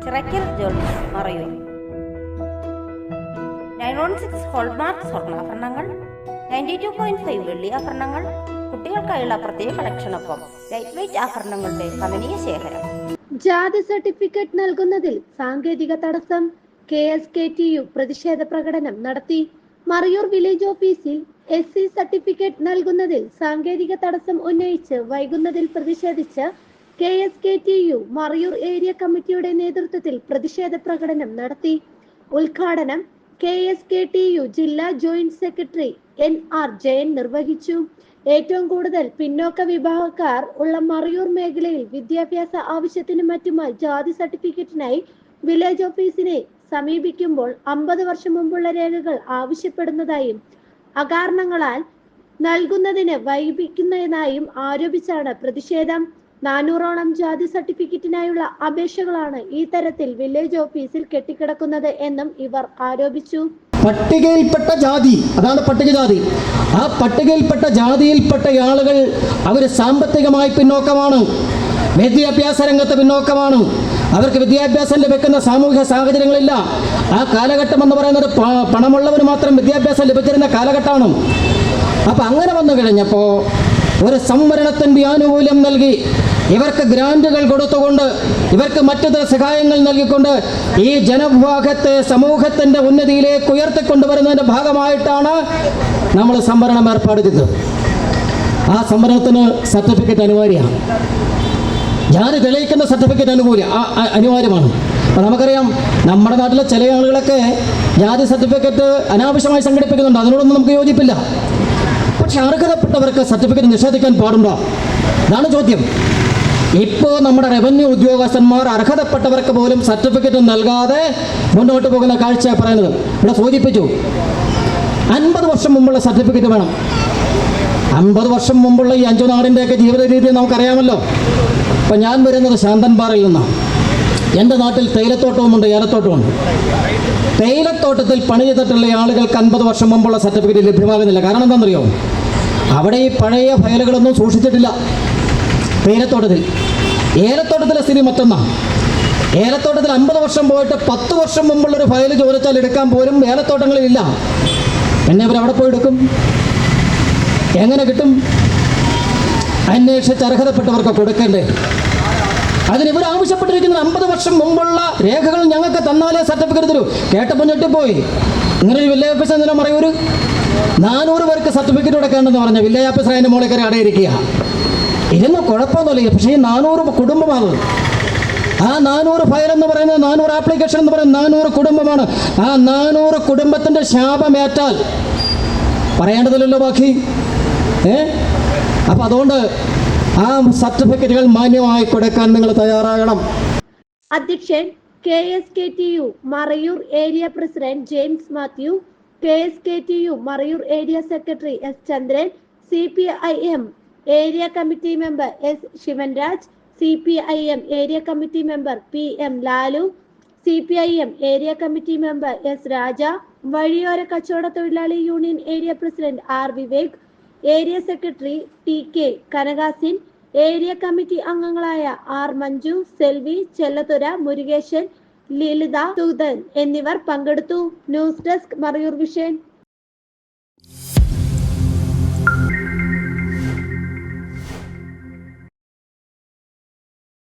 Chirakkal jewels Marayur. 916 hallmark സ്വർണ്ണാഭരണങ്ങൾ, 92.5 വെള്ളി ആഭരണങ്ങൾ, കുട്ടികൾക്കായുള്ള പ്രത്യേക കളക്ഷനൊപ്പം ലൈറ്റ് വെയ്റ്റ് ആഭരണങ്ങളുടെ കമനീയ ശേഖരം. ജാതി സർട്ടിഫിക്കറ്റ് നൽകുന്നതിൽ സാങ്കേതിക തടസ്സം. KSKTU പ്രതിഷേധ പ്രകടനം നടത്തി. മറയൂർ വില്ലേജ് ഓഫീസിൽ SC സർട്ടിഫിക്കറ്റ് നൽകുന്നതിൽ സാങ്കേതിക തടസ്സം ഉന്നയിച്ച് വൈകുന്നതിൽ പ്രതിഷേധിച്ച് KSKTU മറയൂർ ഏരിയ കമ്മിറ്റിയുടെ നേതൃത്വത്തിൽ പ്രതിഷേധ പ്രകടനം നടത്തി. ഉദ്ഘാടനം KSKTU ജില്ലാ ജോയിന്റ് സെക്രട്ടറി NR ജയൻ നിർവഹിച്ചു. ഏറ്റവും കൂടുതൽ പിന്നോക്ക വിഭാഗക്കാർ ഉള്ള മറയൂർ മേഖലയിൽ വിദ്യാഭ്യാസ ആവശ്യത്തിനും മറ്റുമായി ജാതി സർട്ടിഫിക്കറ്റിനായി വില്ലേജ് ഓഫീസിനെ സമീപിക്കുമ്പോൾ 50 വർഷം മുമ്പുള്ള രേഖകൾ ആവശ്യപ്പെടുന്നതായും അകാരണങ്ങളാൽ നൽകുന്നതിന് വൈകിപ്പിക്കുന്നതായും ആരോപിച്ചാണ് പ്രതിഷേധം. 400ഓളം ജാതി സർട്ടിഫിക്കറ്റിനായുള്ള അപേക്ഷകളാണ് ഈ തരത്തിൽ വില്ലേജ് ഓഫീസിൽ കെട്ടിക്കിടക്കുന്നത് എന്നും ഇവർ ആരോപിച്ചു. പട്ടികയിൽപ്പെട്ട ജാതി, അതാണ് പട്ടികജാതി. ആ പട്ടികയിൽപ്പെട്ട ജാതിയിൽപ്പെട്ട ആളുകൾ അവർ സാമ്പത്തികമായി പിന്നോക്കമാണ്, വിദ്യാഭ്യാസ രംഗത്ത് പിന്നോക്കമാണ്, അവർക്ക് വിദ്യാഭ്യാസം ലഭിക്കുന്ന സാമൂഹിക സാഹചര്യങ്ങളില്ല. ആ കാലഘട്ടം എന്ന് പറയുന്നത് പണമുള്ളവന് മാത്രം വിദ്യാഭ്യാസം ലഭിച്ചിരുന്ന കാലഘട്ടമാണ്. അപ്പം അങ്ങനെ വന്നു കഴിഞ്ഞപ്പോൾ ഒരു സംവരണത്തിൻ്റെ ആനുകൂല്യം നൽകി ഇവർക്ക് ഗ്രാൻറ്റുകൾ കൊടുത്തുകൊണ്ട് ഇവർക്ക് മറ്റു ചില സഹായങ്ങൾ നൽകിക്കൊണ്ട് ഈ ജനവിഭാഗത്തെ സമൂഹത്തിൻ്റെ ഉന്നതിയിലേക്ക് ഉയർത്തിക്കൊണ്ടുവരുന്നതിൻ്റെ ഭാഗമായിട്ടാണ് നമ്മൾ സംവരണം ഏർപ്പാട് ചെയ്തത്. ആ സംവരണത്തിന് സർട്ടിഫിക്കറ്റ് അനിവാര്യമാണ്. ജാതി തെളിയിക്കുന്ന സർട്ടിഫിക്കറ്റ് അനിവാര്യമാണ്. അപ്പോൾ നമുക്കറിയാം, നമ്മുടെ നാട്ടിലെ ചില ആളുകളൊക്കെ ജാതി സർട്ടിഫിക്കറ്റ് അനാവശ്യമായി സംഘടിപ്പിക്കുന്നുണ്ട്. അതിനോടൊന്നും നമുക്ക് യോജിപ്പില്ല. പക്ഷെ അർഹതപ്പെട്ടവർക്ക് സർട്ടിഫിക്കറ്റ് നിഷേധിക്കാൻ പാടുണ്ടോ? ഇതാണ് ചോദ്യം. ഇപ്പോൾ നമ്മുടെ റവന്യൂ ഉദ്യോഗസ്ഥന്മാർ അർഹതപ്പെട്ടവർക്ക് പോലും സർട്ടിഫിക്കറ്റ് നൽകാതെ മുന്നോട്ട് പോകുന്ന കാഴ്ച പറയുന്നത്. ഇവിടെ സൂചിപ്പിച്ചു, 50 വർഷം മുമ്പുള്ള സർട്ടിഫിക്കറ്റ് വേണം. 50 വർഷം മുമ്പുള്ള ഈ 5 നാടിൻ്റെയൊക്കെ ജീവിത രീതി നമുക്കറിയാമല്ലോ. ഇപ്പം ഞാൻ വരുന്നത് ശാന്തൻപാറയിൽ നിന്നാണ്. എൻ്റെ നാട്ടിൽ തേയിലത്തോട്ടവുമുണ്ട്, ഏലത്തോട്ടമുണ്ട്. തേയിലത്തോട്ടത്തിൽ പണി ചെയ്തിട്ടുള്ള ആളുകൾക്ക് 50 വർഷം മുമ്പുള്ള സർട്ടിഫിക്കറ്റ് ലഭ്യമാകുന്നില്ല. കാരണം എന്താണെന്നറിയോ? അവിടെ ഈ പഴയ ഫയലുകളൊന്നും സൂക്ഷിച്ചിട്ടില്ല തേയിലത്തോട്ടത്തിൽ. ഏലത്തോട്ടത്തിലെ സ്ഥിതി മറ്റൊന്നാണ്. ഏലത്തോട്ടത്തിൽ 50 വർഷം പോയിട്ട് 10 വർഷം മുമ്പുള്ളൊരു ഫയൽ ചോദിച്ചാൽ എടുക്കാൻ പോലും ഏലത്തോട്ടങ്ങളിലില്ല. എന്നെ അവരവിടെ പോയി എടുക്കും? എങ്ങനെ കിട്ടും? അന്വേഷിച്ച് അർഹതപ്പെട്ടവർക്ക് കൊടുക്കേണ്ടേ? അതിനിവർ ആവശ്യപ്പെട്ടിരിക്കുന്നത് 50 വർഷം മുമ്പുള്ള രേഖകൾ ഞങ്ങൾക്ക് തന്നാലേ സർട്ടിഫിക്കറ്റ് തരൂ. കേട്ടപ്പോൾ ഞെട്ടിപ്പോയി. ഇങ്ങനൊരു വില്ലേജ് ഓഫീസർ എന്തിനാ മറയൂർ 400 പേർക്ക് സർട്ടിഫിക്കറ്റ് കൊടുക്കേണ്ടെന്ന് പറഞ്ഞ വില്ലേജ് ഓഫീസർ അതിൻ്റെ മുകളിൽ കയറി അടയിരിക്കുക. ഇതൊന്നും കുഴപ്പമൊന്നുമില്ല. പക്ഷേ ഈ 400 കുടുംബമാണ്. ആ 400 ഫയൽ എന്ന് പറയുന്നത്, 400 ആപ്ലിക്കേഷൻ എന്ന് പറയുന്നത് 400 കുടുംബമാണ്. ആ 400 കുടുംബത്തിൻ്റെ ശാപമേറ്റാൽ പറയേണ്ടതില്ലല്ലോ ബാക്കി. അപ്പം അതുകൊണ്ട് ആ സർട്ടിഫിക്കറ്റുകൾ മാന്യമായി കൊടുക്കാൻ നിങ്ങൾ തയ്യാറാകണം. അധ്യക്ഷൻ KSKTU Marayoor area president James Mathew, KSKTU Marayoor area secretary S Chandran, CPIM area committee member S Sivanraj, CPIM area committee member PM Lalu, CPIM area committee member S Raja, വഴിയോര കച്ചവട തൊഴിലാളി union area president R Vivek, area secretary TK Kanakasin, area committee അംഗങ്ങളായ R Manju, Selvi, Chellathura, Murukesan, Lalitha, Sudhan എന്നിവർ പങ്കെടുത്തു. News desk Marayoor vision.